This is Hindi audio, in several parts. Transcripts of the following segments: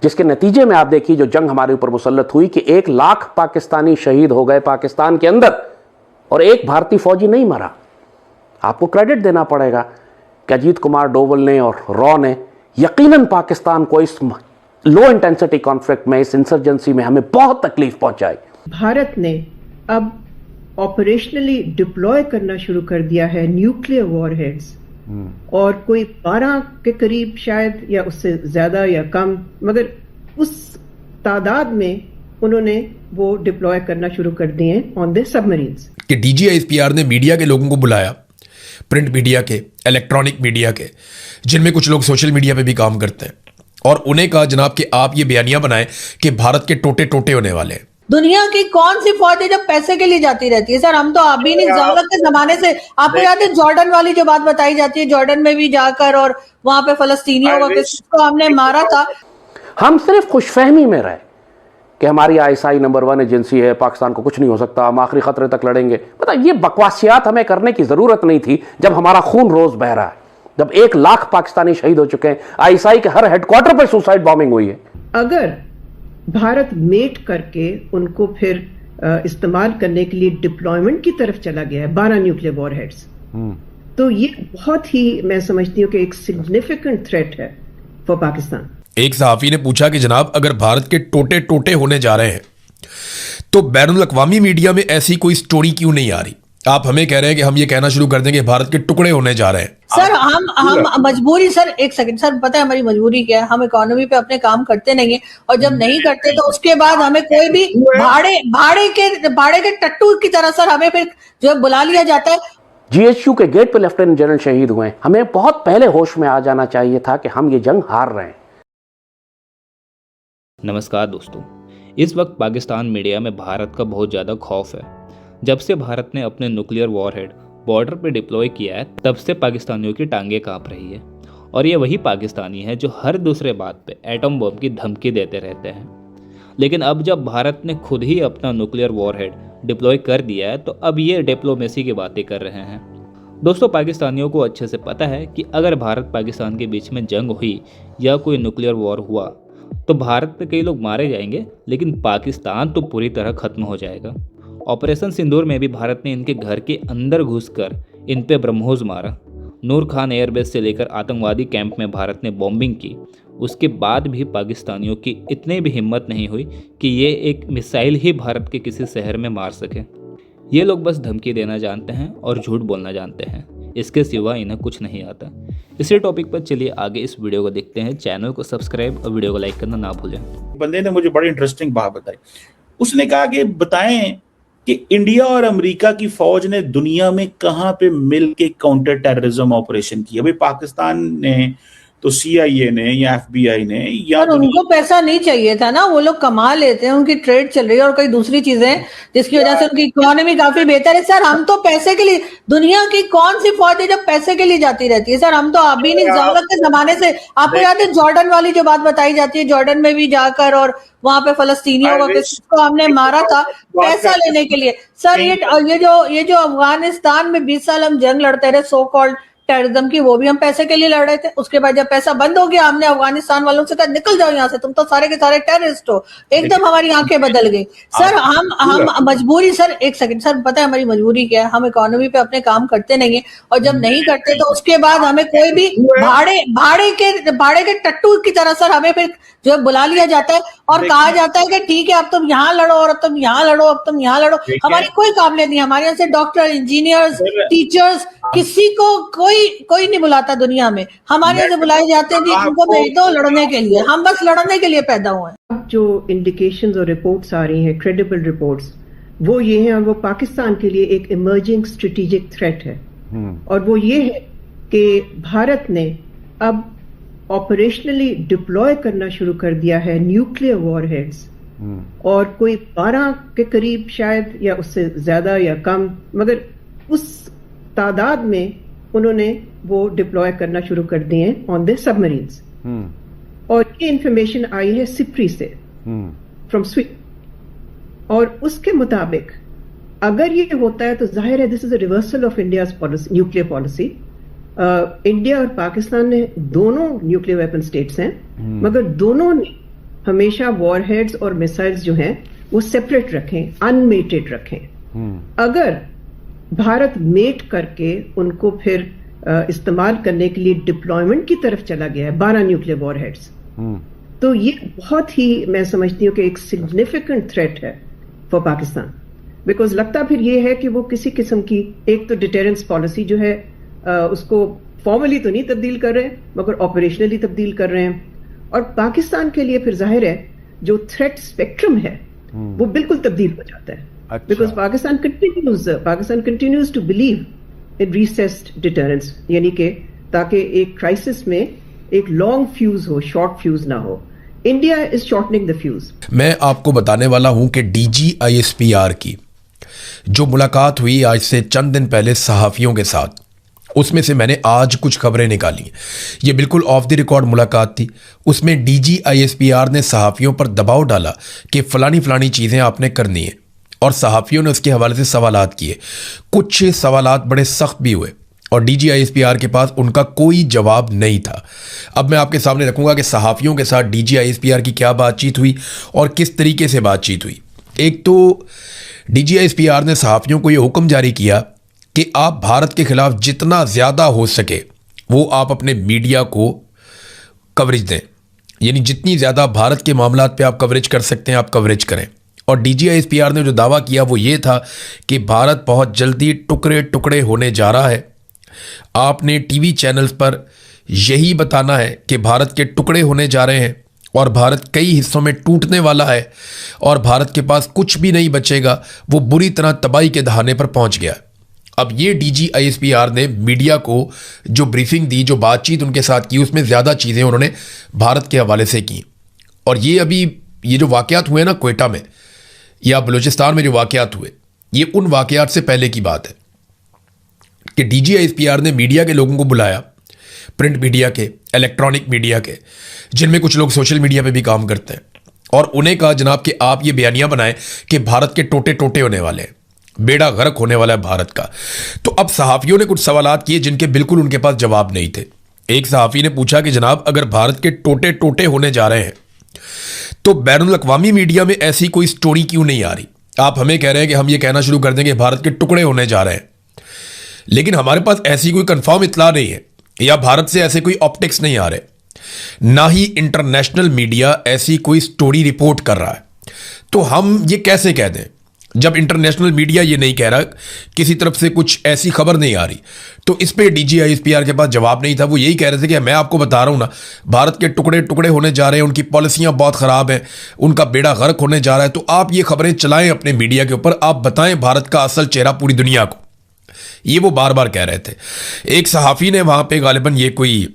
जिसके नतीजे में आप देखिए जो जंग हमारे ऊपर मुसल्लत हुई कि 1 लाख पाकिस्तानी शहीद हो गए पाकिस्तान के अंदर और एक भारतीय फौजी नहीं मरा। आपको क्रेडिट देना पड़ेगा कि अजीत कुमार डोवल ने और रॉ ने यकीनन पाकिस्तान को इस लो इंटेंसिटी कॉन्फ्लिक्ट में, इस इंसर्जेंसी में हमें बहुत तकलीफ पहुंचाई। भारत ने अब ऑपरेशनली डिप्लॉय करना शुरू कर दिया है न्यूक्लियर वॉरहेड्स, और कोई 12 के करीब शायद, या उससे ज्यादा या कम, मगर उस तादाद में उन्होंने वो डिप्लॉय करना शुरू कर दिए ऑन द सबमरीन्स। कि DGISPR ने मीडिया के लोगों को बुलाया, प्रिंट मीडिया के, इलेक्ट्रॉनिक मीडिया के, जिनमें कुछ लोग सोशल मीडिया पे भी काम करते हैं, और उन्हें कहा जनाब कि आप ये बयानियां बनाएं कि भारत के टोटे टोटे होने वाले हैं। दुनिया की कौन सी फौज है जब पैसे के लिए जाती रहती है? सर हम तो अभी नहीं, जरूरत के जमाने से आपको याद है जॉर्डन वाली जो बात बताई जाती है, जॉर्डन में भी जाकर और वहां पे फलस्तीनियों को हमने मारा था। हम सिर्फ खुशफहमी में रहे कि हमारी ISI नंबर 1 एजेंसी है, पाकिस्तान को कुछ नहीं हो सकता, हम आखिरी खतरे तक लड़ेंगे। पता ये बकवासियात हमें करने की जरूरत नहीं थी जब हमारा खून रोज बह रहा है, जब 1 लाख पाकिस्तानी शहीद हो चुके हैं, ISI के हर हेडक्वार्टर पर सुसाइड बॉम्बिंग हुई है। अगर भारत मेट करके उनको फिर इस्तेमाल करने के लिए डिप्लॉयमेंट की तरफ चला गया है 12 न्यूक्लियर वॉरहेड्स, तो ये बहुत ही, मैं समझती हूँ कि एक सिग्निफिकेंट थ्रेट है फॉर पाकिस्तान। एक सहाफी ने पूछा कि जनाब अगर भारत के टोटे टोटे होने जा रहे हैं तो बैनुल अक़वामी मीडिया में ऐसी कोई स्टोरी क्यों नहीं आ रही? आप हमें कह रहे हैं कि हम ये कहना शुरू कर देंगे भारत के टुकड़े होने जा रहे हैं। सर हम मजबूरी, सर एक सेकंड सर, पता है हमारी मजबूरी क्या है? हम इकोनॉमी पे अपने काम करते नहीं है, और जब नहीं करते तो उसके बाद हमें कोई भी भाड़े के टट्टू की तरह सर हमें फिर जो बुला लिया जाता है। GHQ के गेट पे लेफ्टिनेंट जनरल शहीद हुए हैं। हमें बहुत पहले होश में आ जाना चाहिए था कि हम ये जंग हार रहे हैं। नमस्कार दोस्तों, इस वक्त पाकिस्तान मीडिया में भारत का बहुत ज़्यादा खौफ है। जब से भारत ने अपने न्यूक्लियर वॉरहेड बॉर्डर पर डिप्लॉय किया है, तब से पाकिस्तानियों की टांगें कांप रही है। और ये वही पाकिस्तानी है जो हर दूसरे बात पे एटम बम की धमकी देते रहते हैं। लेकिन अब जब भारत ने खुद ही अपना न्यूक्लियर वॉरहेड डिप्लॉय कर दिया है, तो अब ये डिप्लोमेसी की बातें कर रहे हैं। दोस्तों, पाकिस्तानियों को अच्छे से पता है कि अगर भारत पाकिस्तान के बीच में जंग हुई या कोई न्यूक्लियर वॉर हुआ तो भारत पे कई लोग मारे जाएंगे, लेकिन पाकिस्तान तो पूरी तरह खत्म हो जाएगा। ऑपरेशन सिंदूर में भी भारत ने इनके घर के अंदर घुसकर इन पे ब्रह्मोस मारा। नूर खान एयरबेस से लेकर आतंकवादी कैंप में भारत ने बॉम्बिंग की। उसके बाद भी पाकिस्तानियों की इतनी भी हिम्मत नहीं हुई कि ये एक मिसाइल ही भारत के किसी शहर में मार सके। ये लोग बस धमकी देना जानते हैं और झूठ बोलना जानते हैं, इसके सिवा इन्हें कुछ नहीं आता। इसी टॉपिक पर चलिए आगे इस वीडियो को देखते हैं। चैनल को सब्सक्राइब और वीडियो को लाइक करना ना भूलें। बंदे ने मुझे बड़ी इंटरेस्टिंग बात बताई। उसने कहा कि बताएं कि इंडिया और अमेरिका की फौज ने दुनिया में कहां पे मिल के काउंटर टेररिज्म ऑपरेशन किया। भाई पाकिस्तान ने तो CIA ने या FBI ने, या उनको पैसा नहीं चाहिए था ना, वो लोग कमा लेते हैं, उनकी ट्रेड चल रही है और कई दूसरी चीजें जिसकी वजह से उनकी इकोनॉमी काफी बेहतर है। सर हम तो पैसे के लिए, दुनिया की कौन सी फौज है जब पैसे के लिए जाती रहती है? सर हम तो अभी नहीं, जरूरत के जमाने से आपको याद है जॉर्डन वाली जो बात बताई जाती है, जॉर्डन में भी जाकर और वहां पे फलस्तीनियों को हमने मारा था पैसा लेने के लिए। सर ये जो अफगानिस्तान में 20 साल हम जंग लड़ते रहे सो कॉल्ड टेररिज्म की, वो भी हम पैसे के लिए लड़ रहे थे। उसके बाद जब पैसा बंद हो गया, हमने अफगानिस्तान वालों से कहा निकल जाओ यहाँ से, तुम तो सारे के सारे टेररिस्ट हो। एकदम हमारी आंखें बदल गई। सर हम मजबूरी, सर एक सेकंड सर, पता है हमारी मजबूरी क्या है? हम इकोनॉमी पे अपने काम करते नहीं है, और जब नहीं करते तो उसके बाद हमें कोई भी भाड़े के टट्टू की तरह सर हमें फिर जो बुला लिया जाता है और कहा जाता है कि ठीक है अब तुम यहाँ लड़ो, और तुम यहाँ लड़ो, अब तुम यहाँ लड़ो। हमारी कोई काबिलियत नहीं। हमारे यहाँ से डॉक्टर, इंजीनियर्स, टीचर्स, किसी को कोई नहीं बुलाता दुनिया में। हमारे यहाँ से बुलाए जाते हैं कि इनको भेज दो लड़ने के लिए, हम बस लड़ने के लिए पैदा हुए हैं। अब जो इंडिकेशंस और रिपोर्ट्स आ रही हैं, क्रेडिबल रिपोर्ट्स, वो ये हैं, और वो पाकिस्तान के लिए एक इमर्जिंग स्ट्रेटेजिक थ्रेट है। और वो ये है कि भारत ने अब ऑपरेशनली डिप्लॉय करना शुरू कर दिया है न्यूक्लियर वॉरहेड्स, और कोई 12 के करीब शायद, या उससे ज्यादा या कम, मगर उस तादाद में उन्होंने वो डिप्लॉय करना शुरू कर दिए ऑन द सबमरीन्स। और ये इंफॉर्मेशन आई है सिप्री से, फ्रॉम स्वीडन, और उसके मुताबिक अगर ये होता है तो जाहिर है this is a reversal of India's policy, nuclear policy. India और पाकिस्तान ने दोनों न्यूक्लियर वेपन स्टेट्स हैं, मगर दोनों ने हमेशा वॉरहेड्स और मिसाइल्स जो हैं वो सेपरेट रखें, अनमेटेड रखें। अगर भारत मेट करके उनको फिर इस्तेमाल करने के लिए डिप्लॉयमेंट की तरफ चला गया है 12 न्यूक्लियर वॉरहेड्स, तो ये बहुत ही, मैं समझती हूँ कि एक सिग्निफिकेंट थ्रेट है फॉर पाकिस्तान। बिकॉज लगता फिर ये है कि वो किसी किस्म की एक तो डिटेरेंस पॉलिसी जो है उसको फॉर्मली तो नहीं तब्दील कर रहे हैं मगर ऑपरेशनली तब्दील कर रहे हैं, और पाकिस्तान के लिए फिर जाहिर है जो थ्रेट स्पेक्ट्रम है वो बिल्कुल तब्दील हो जाता है। Because Pakistan continues to believe in recessed deterrence, यानी कि ताकि एक क्राइसिस में एक लॉन्ग फ्यूज हो, शॉर्ट फ्यूज ना हो। India is shortening the fuse. मैं आपको बताने वाला हूं कि DGISPR की जो मुलाकात हुई आज से चंद दिन पहले सहाफ़ियों के साथ, उसमें से मैंने आज कुछ खबरें निकाली। ये बिल्कुल ऑफ द रिकॉर्ड मुलाकात थी। उसमें DGISPR ने सहाफ़ियों पर दबाव डाला कि फ़लानी चीज़ें आपने करनी है, और सहाफ़ियों ने उसके हवाले से सवालात किए। कुछ सवालात बड़े सख्त भी हुए और DGISPR के पास उनका कोई जवाब नहीं था। अब मैं आपके सामने रखूंगा कि सहाफ़ियों के साथ DGISPR की क्या बातचीत हुई और किस तरीके से बातचीत हुई। एक तो DGISPR ने सहाफ़ियों को ये हुक्म जारी किया कि आप भारत के खिलाफ जितना ज़्यादा हो सके वो आप अपने मीडिया को कवरेज दें, यानी जितनी ज़्यादा भारत के मामलात पे आप कवरेज कर सकते हैं आप कवरेज करें। और DGISPR ने जो दावा किया वो ये था कि भारत बहुत जल्दी टुकड़े टुकड़े होने जा रहा है। आपने टीवी चैनल्स पर यही बताना है कि भारत के टुकड़े होने जा रहे हैं और भारत कई हिस्सों में टूटने वाला है और भारत के पास कुछ भी नहीं बचेगा, वो बुरी तरह तबाही के दहाने पर पहुंच गया। अब ये DGISPR ने मीडिया को जो ब्रीफिंग दी, जो बातचीत उनके साथ की, उसमें ज़्यादा चीज़ें उन्होंने भारत के हवाले से की। और ये अभी ये जो वाक़यात हुए ना क्वेटा में या बलूचिस्तान में जो वाक़यात हुए, ये उन वाक़यात से पहले की बात है कि DGISPR ने मीडिया के लोगों को बुलाया, प्रिंट मीडिया के, इलेक्ट्रॉनिक मीडिया के, जिनमें कुछ लोग सोशल मीडिया पे भी काम करते हैं, और उन्हें कहा जनाब कि आप ये बयानियां बनाएं कि भारत के टोटे टोटे होने वाले हैं, बेड़ा गर्क होने वाला है भारत का। तो अब सहाफ़ियों ने कुछ सवालात किए जिनके बिल्कुल उनके पास जवाब नहीं थे। एक सहाफ़ी ने पूछा कि जनाब अगर भारत के टोटे टोटे होने जा रहे हैं तो बैनुल अक़वामी मीडिया में ऐसी कोई स्टोरी क्यों नहीं आ रही? आप हमें कह रहे हैं कि हम ये कहना शुरू कर देंगे भारत के टुकड़े होने जा रहे हैं, लेकिन हमारे पास ऐसी कोई कंफर्म इत्तला नहीं है या भारत से ऐसे कोई ऑप्टिक्स नहीं आ रहे, ना ही इंटरनेशनल मीडिया ऐसी कोई स्टोरी रिपोर्ट कर रहा है। तो हम ये कैसे कह दें जब इंटरनेशनल मीडिया ये नहीं कह रहा, किसी तरफ से कुछ ऐसी खबर नहीं आ रही? तो इस पे DGISPR के पास जवाब नहीं था। वो यही कह रहे थे कि मैं आपको बता रहा हूं ना, भारत के टुकड़े टुकड़े होने जा रहे हैं, उनकी पॉलिसियां बहुत ख़राब हैं, उनका बेड़ा गर्क होने जा रहा है। तो आप ये खबरें चलाएं अपने मीडिया के ऊपर, आप बताएं भारत का असल चेहरा पूरी दुनिया को। ये वो बार बार कह रहे थे। एक सहाफ़ी ने वहाँ पे, गालिबन ये कोई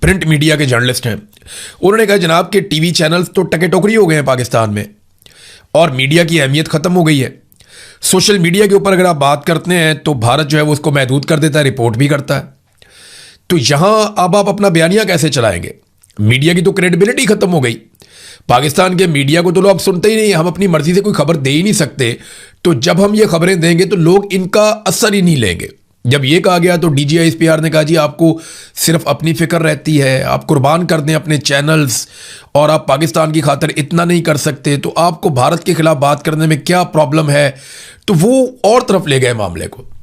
प्रिंट मीडिया के जर्नलिस्ट हैं, उन्होंने कहा जनाब कि टीवी चैनल्स तो टके टोकरी हो गए हैं पाकिस्तान में और मीडिया की अहमियत ख़त्म हो गई है। सोशल मीडिया के ऊपर अगर आप बात करते हैं तो भारत जो है वो उसको महदूद कर देता है, रिपोर्ट भी करता है। तो यहाँ अब आप अपना बयानिया कैसे चलाएंगे? मीडिया की तो क्रेडिबिलिटी ख़त्म हो गई। पाकिस्तान के मीडिया को तो लोग अब सुनते ही नहीं, हम अपनी मर्जी से कोई खबर दे ही नहीं सकते। तो जब हम ये खबरें देंगे तो लोग इनका असर ही नहीं लेंगे। जब ये कहा गया तो DGISPR ने कहा जी आपको सिर्फ अपनी फिक्र रहती है, आप कुर्बान कर दें अपने चैनल्स और आप पाकिस्तान की खातिर इतना नहीं कर सकते, तो आपको भारत के खिलाफ बात करने में क्या प्रॉब्लम है? तो वो और तरफ ले गए मामले को।